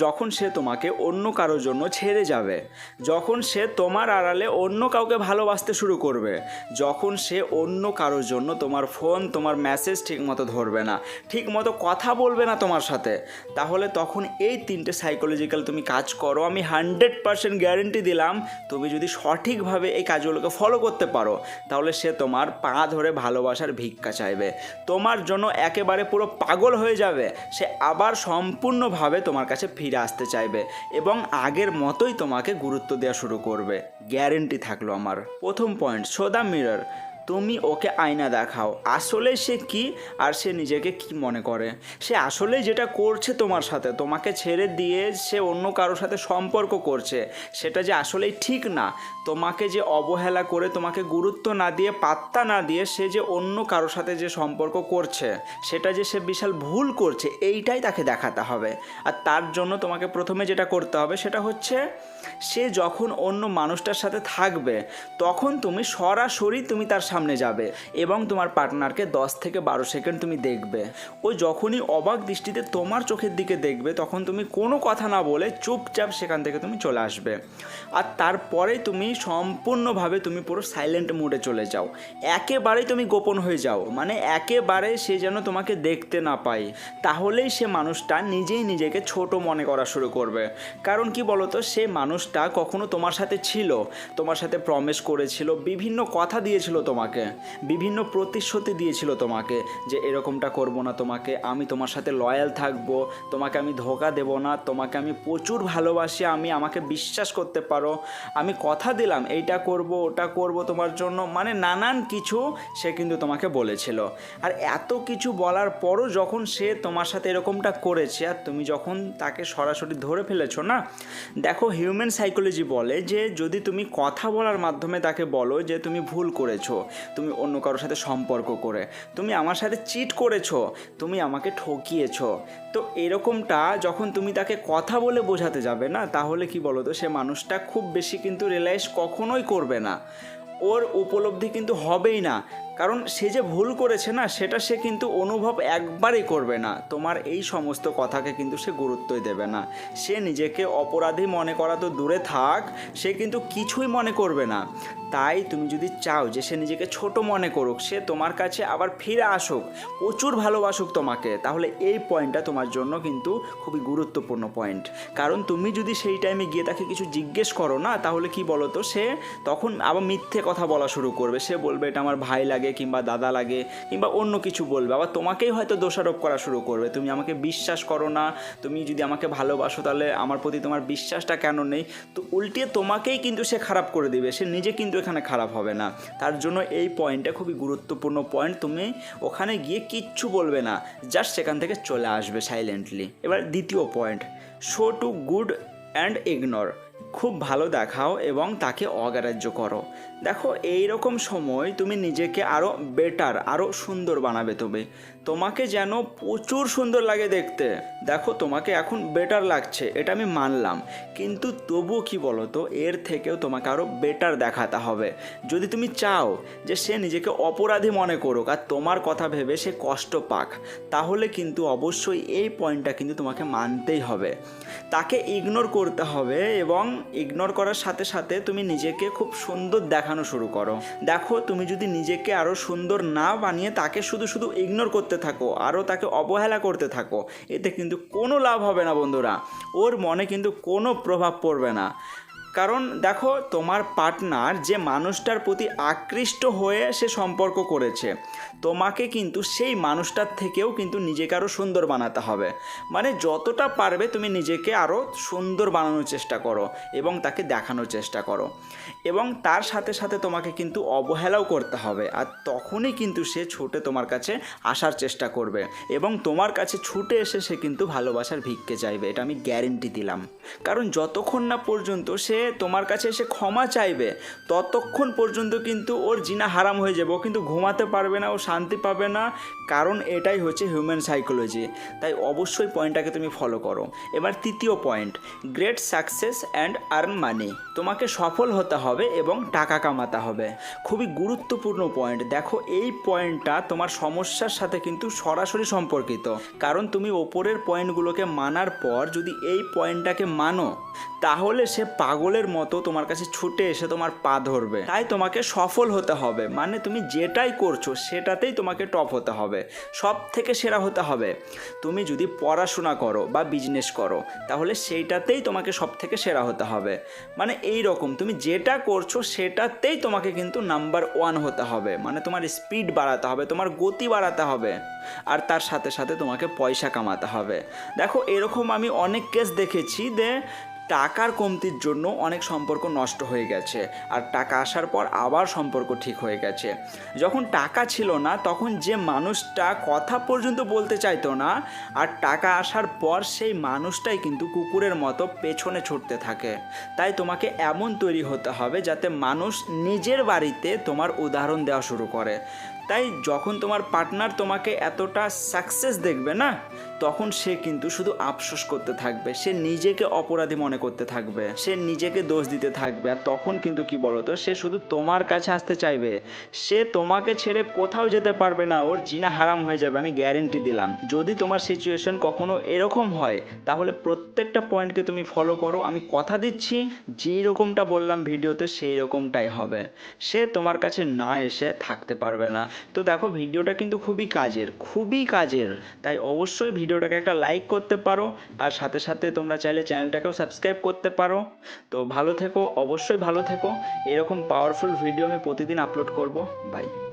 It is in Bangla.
যখন সে তোমাকে অন্য কারোর জন্য ছেড়ে যাবে, যখন সে তোমার আড়ালে অন্য কাউকে ভালোবাসতে শুরু করবে, যখন সে অন্য কারোর জন্য তোমার ফোন, তোমার মেসেজ ঠিকমতো ধরবে না, ঠিকমতো কথা বলবে না তোমার সাথে, তাহলে তখন এই 3টে সাইকোলজিক্যাল তুমি কাজ করো, আমি 100% গ্যারেন্টি দিলাম, তুমি যদি সঠিকভাবে এই কাজগুলোকে ফলো করতে পারো তাহলে সে তোমার পা ধরে ভালোবাসার ভিক্ষা চাইবে, তোমার জন্য একেবারে পুরো পাগল হয়ে যাবে, সে আবার সম্পূর্ণভাবে তোমার কাছে ফিরে আসতে চাইবে এবং আগের মতোই তোমাকে গুরুত্ব দেওয়া শুরু করবে। গ্যারেন্টি থাকলো আমার। প্রথম পয়েন্ট, শো দ্য মিরর। তুমি ওকে আয়না দেখাও, আসলে সে কি আর সে নিজেকে কি মনে করে, সে আসলে যেটা করছে তোমার সাথে, তোমাকে ছেড়ে দিয়ে সে অন্য কারোর সাথে সম্পর্ক করছে, সেটা যে আসলেই ঠিক না, তোমাকে যে অবহেলা করে, তোমাকে গুরুত্ব না দিয়ে, পাত্তা না দিয়ে সে যে অন্য কারোর সাথে যে সম্পর্ক করছে, সেটা যে সে বিশাল ভুল করছে, এইটাই তাকে দেখাতে হবে। আর তার জন্য তোমাকে প্রথমে যেটা করতে হবে সেটা হচ্ছে, সে যখন অন্য মানুষটার সাথে থাকবে তখন তুমি সরাসরি তুমি তার সামনে যাবে এবং তোমার পার্টনারকে 10 থেকে 12 সেকেন্ড তুমি দেখবে। ও যখনই অবাক দৃষ্টিতে তোমার চোখের দিকে দেখবে তখন তুমি কোনো কথা না বলে চুপচাপ সেখান থেকে তুমি চলে আসবে। আর তারপরে তুমি সম্পূর্ণভাবে তুমি পুরো সাইলেন্ট মোডে চলে যাও, একেবারেই তুমি গোপন হয়ে যাও, মানে একেবারে সে যেন তোমাকে দেখতে না পায়। তাহলেই সে মানুষটা নিজেই নিজেকে ছোট মনে করা শুরু করবে। কারণ কি বলতো, সে মানুষটা কখনো তোমার সাথে ছিল, তোমার সাথে প্রমিস করেছিল, বিভিন্ন কথা দিয়েছিল তোমাকে, বিভিন্ন প্রতিশ্রুতি দিয়েছিল তোমাকে যে এরকমটা করব না, তোমাকে আমি তোমার সাথে লয়াল থাকবো, তোমাকে আমি ধোঁকা দেব না, তোমাকে আমি প্রচুর ভালোবাসি, আমাকে বিশ্বাস করতে পারো, আমি কথা দিলাম এইটা করব ওটা করব তোমার জন্য, মানে নানান কিছু সে কিন্তু তোমাকে বলেছিল। আর এত কিছু বলার পরও যখন সে তোমার সাথে এরকমটা করেছে আর তুমি যখন তাকে সরাসরি ধরে ফেলেছো না, দেখো হিউম্যান সাইকোলজি বলে যে যদি তুমি কথা বলার মাধ্যমে তাকে বলো যে তুমি ভুল করেছো, তুমি অন্য কারোর সাথে সম্পর্ক করে, তুমি আমার সাথে চিট করেছো, তুমি আমাকে ঠকিয়েছো, তো এরকমটা যখন তুমি তাকে কথা বলে বোঝাতে যাবে না, তাহলে কি বলো তো, সে মানুষটা খুব বেশি কিন্তু রিয়েলাইজ কখনোই করবে না, ওর উপলব্ধি কিন্তু হবেই না, কারণ সে যে ভুল করেছে না সেটা সে কিন্তু অনুভব একবারই করবে না, তোমার এই সমস্ত কথাকে কিন্তু সে গুরুত্বই দেবে না, সে নিজেকে অপরাধী মনে করা তো দূরে থাক, সে কিন্তু কিছুই মনে করবে না। তাই তুমি যদি চাও যে সে নিজেকে ছোট মনে করুক, সে তোমার কাছে আবার ফিরে আসুক, প্রচুর ভালোবাসুক তোমাকে, তাহলে এই পয়েন্টটা তোমার জন্য কিন্তু খুবই গুরুত্বপূর্ণ পয়েন্ট। কারণ তুমি যদি সেই টাইমে গিয়ে তাকে কিছু জিজ্ঞেস করো না, তাহলে কি বলো তো, সে তখন আবার মিথ্যে কথা বলা শুরু করবে, সে বলবে এটা আমার ভাই লাগে কিংবা দাদা লাগে কিংবা অন্য কিছু বলবে, আবার তোমাকেই হয়তো দোষারোপ করা শুরু করবে, তুমি আমাকে বিশ্বাস করো না, তুমি যদি আমাকে ভালোবাসো তাহলে আমার প্রতি তোমার বিশ্বাসটা কেন নেই, তো উল্টিয়ে তোমাকেই কিন্তু সে খারাপ করে দিবে, সে নিজে কিন্তু এখানে খারাপ হবে না। তার জন্য এই পয়েন্টটা খুবই গুরুত্বপূর্ণ পয়েন্ট, তুমি ওখানে গিয়ে কিচ্ছু বলবে না, জাস্ট সেখান থেকে চলে আসবে সাইলেন্টলি। এবার দ্বিতীয় point, show to good and ignore. খুব ভালো দেখাও এবং তাকে অগ্রাহ্য করো। দেখো এই রকম সময় তুমি নিজেকে আরও বেটার, আরও সুন্দর বানাবে, তোমাকে যেন প্রচুর সুন্দর লাগে দেখতে। দেখো তোমাকে এখন বেটার লাগছে, এটা আমি মানলাম, কিন্তু তবুও কি বলো তো, এর থেকেও তোমাকে আরও বেটার দেখাতে হবে। যদি তুমি চাও যে সে নিজেকে অপরাধী মনে করুক আর তোমার কথা ভেবে সে কষ্ট পাক, তাহলে কিন্তু অবশ্যই এই পয়েন্টটা কিন্তু তোমাকে মানতেই হবে, তাকে ইগনোর করতে হবে এবং ইগনোর করার সাথে সাথে তুমি নিজেকে খুব সুন্দর দেখানো শুরু করো। দেখো তুমি যদি নিজেকে আরও সুন্দর না বানিয়ে তাকে শুধু শুধু ইগনোর করতে থাকো, আরও তাকে অবহেলা করতে থাকো, এতে কিন্তু কোনো লাভ হবে না বন্ধুরা, ওর মনে কিন্তু কোনো প্রভাব পড়বে না। কারণ দেখো তোমার পার্টনার যে মানুষটার প্রতি আকৃষ্ট হয়ে সে সম্পর্ক করেছে, তোমাকে কিন্তু সেই মানুষটার থেকেও কিন্তু নিজেকে আরও সুন্দর বানাতে হবে, মানে যতটা পারবে তুমি নিজেকে আরও সুন্দর বানানোর চেষ্টা করো এবং তাকে দেখানোর চেষ্টা করো, এবং তার সাথে সাথে তোমাকে কিন্তু অবহেলাও করতে হবে, আর তখনই কিন্তু সে ছুটে তোমার কাছে আসার চেষ্টা করবে এবং তোমার কাছে ছুটে এসে সে কিন্তু ভালোবাসার ভিক্ষে চাইবে, এটা আমি গ্যারেন্টি দিলাম। কারণ যতক্ষণ না পর্যন্ত সে তোমার কাছে এসে ক্ষমা চাইবে ততক্ষণ পর্যন্ত কিন্তু ওর জিনা হারাম হয়ে যাবে, ও কিন্তু ঘুমাতে পারবে না, ও শান্তি পাবে না, কারণ এটাই হচ্ছে হিউম্যান সাইকোলজি। তাই অবশ্যই পয়েন্টটাকে তুমি ফলো করো। এবার তৃতীয় point, great success and earn money. তোমাকে সফল হতে হবে হবে এবং টাকা কামাতে হবে। খুবই গুরুত্বপূর্ণ পয়েন্ট। দেখো এই পয়েন্টটা তোমার সমস্যার সাথে কিন্তু সরাসরি সম্পর্কিত, কারণ তুমি ওপরের পয়েন্টগুলোকে মানার পর যদি এই পয়েন্টটাকে মানো তাহলে সে পাগলের মতো তোমার কাছে ছুটে এসে তোমার পা ধরবে। তাই তোমাকে সফল হতে হবে, মানে তুমি যেটাই করছো সেটাতেই তোমাকে টপ হতে হবে, সব থেকে সেরা হতে হবে। তুমি যদি পড়াশোনা করো বা বিজনেস করো তাহলে সেইটাতেই তোমাকে সব থেকে সেরা হতে হবে। মানে এই রকম তুমি যেটা করছো সেটাতেই তোমাকে কিন্তু নাম্বার 1 হতে হবে, মানে তোমার স্পিড বাড়াতে হবে, তোমার গতি বাড়াতে হবে, আর তার সাথে সাথে তোমাকে পয়সা কামাতে হবে। দেখো এরকম আমি অনেক কেস দেখেছি যে টাকার কমতির জন্য অনেক সম্পর্ক নষ্ট হয়ে গেছে, আর টাকা আসার পর আবার সম্পর্ক ঠিক হয়ে গেছে। যখন টাকা ছিল না তখন যে মানুষটা কথা পর্যন্ত বলতে চাইতো না, আর টাকা আসার পর সেই মানুষটাই কিন্তু কুকুরের মতো পেছনে ছুটতে থাকে। তাই তোমাকে এমন তৈরি হতে হবে যাতে মানুষ নিজের বাড়িতে তোমার উদাহরণ দেওয়া শুরু করে। তাই যখন তোমার পার্টনার তোমাকে এতটা সাকসেস দেখবে না, তখন সে কিন্তু শুধু আফসোস করতে থাকবে, সে নিজেকে অপরাধী মনে করতে থাকবে, সে নিজেকে দোষ দিতে থাকবে। আর তখন কিন্তু কি বলতো, সে শুধু তোমার কাছে আসতে চাইবে, সে তোমাকে ছেড়ে কোথাও যেতে পারবে না, ওর জিনা হারাম হয়ে যাবে, আমি গ্যারেন্টি দিলাম। যদি তোমার সিচুয়েশন কখনো এরকম হয় তাহলে প্রত্যেকটা পয়েন্টকে তুমি ফলো করো, আমি কথা দিচ্ছি যেই রকমটা বললাম ভিডিওতে সেই রকমটাই হবে, সে তোমার কাছে না এসে থাকতে পারবে না। তো দেখো ভিডিওটা কিন্তু খুবই কাজের, খুবই কাজের, তাই অবশ্যই ভিডিওটাকে একটা লাইক করতে পারো, আর সাথে সাথে তোমরা চাইলে চ্যানেলটাকেও সাবস্ক্রাইব করতে পারো। তো ভালো থেকো, অবশ্যই ভালো থেকো, এরকম পাওয়ারফুল ভিডিও আমি প্রতিদিন আপলোড করব। বাই।